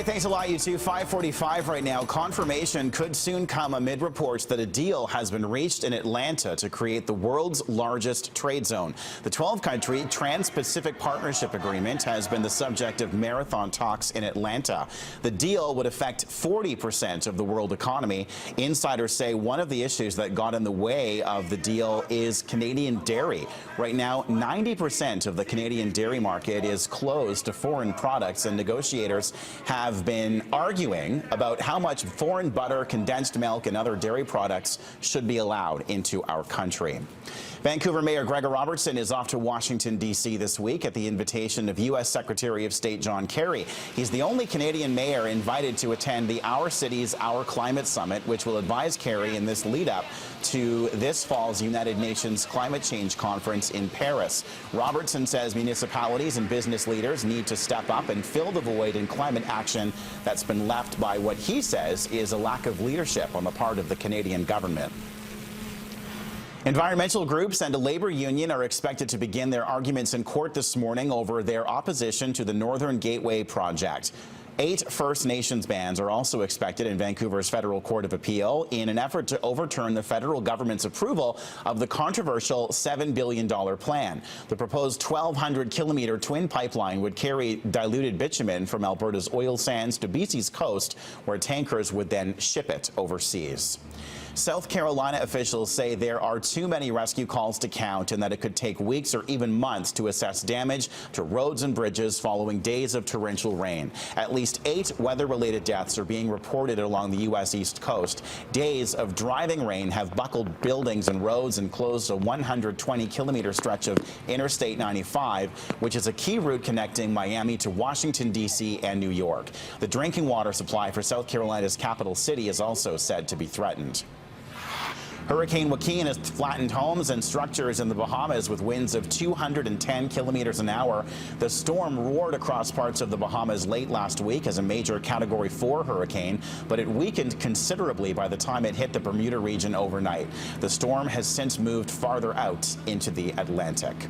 thanks a lot, you two. 5:45 right now. Confirmation could soon come amid reports that a deal has been reached in Atlanta to create the world's largest trade zone. The 12-country Trans-Pacific Partnership Agreement has been the subject of marathon talks in Atlanta. The deal would affect 40% of the world economy. Insiders say one of the issues that got in the way of the deal is Canadian dairy. Right now, 90% of the Canadian dairy market is closed to foreign products, and negotiators have been arguing about how much foreign butter, condensed milk, and other dairy products should be allowed into our country. Vancouver Mayor Gregor Robertson is off to Washington, D.C. this week at the invitation of U.S. Secretary of State John Kerry. He's the only Canadian mayor invited to attend the Our Cities, Our Climate Summit, which will advise Kerry in this lead-up to this fall's United Nations Climate Change Conference in Paris. Robertson says municipalities and business leaders need to step up and fill the void in climate action that's been left by what he says is a lack of leadership on the part of the Canadian government. Environmental groups and a labor union are expected to begin their arguments in court this morning over their opposition to the Northern Gateway project. 8 First Nations bands are also expected in Vancouver's Federal Court of Appeal in an effort to overturn the federal government's approval of the controversial $7 billion plan. The proposed 1,200-kilometer twin pipeline would carry diluted bitumen from Alberta's oil sands to BC's coast, where tankers would then ship it overseas. South Carolina officials say there are too many rescue calls to count and that it could take weeks or even months to assess damage to roads and bridges following days of torrential rain. At least 8 weather-related deaths are being reported along the U.S. East Coast. Days of driving rain have buckled buildings and roads and closed a 120-kilometer stretch of Interstate 95, which is a key route connecting Miami to Washington, D.C. and New York. The drinking water supply for South Carolina's capital city is also said to be threatened. Hurricane Joaquin has flattened homes and structures in the Bahamas with winds of 210 kilometers an hour. The storm roared across parts of the Bahamas late last week as a major Category 4 hurricane, but it weakened considerably by the time it hit the Bermuda region overnight. The storm has since moved farther out into the Atlantic.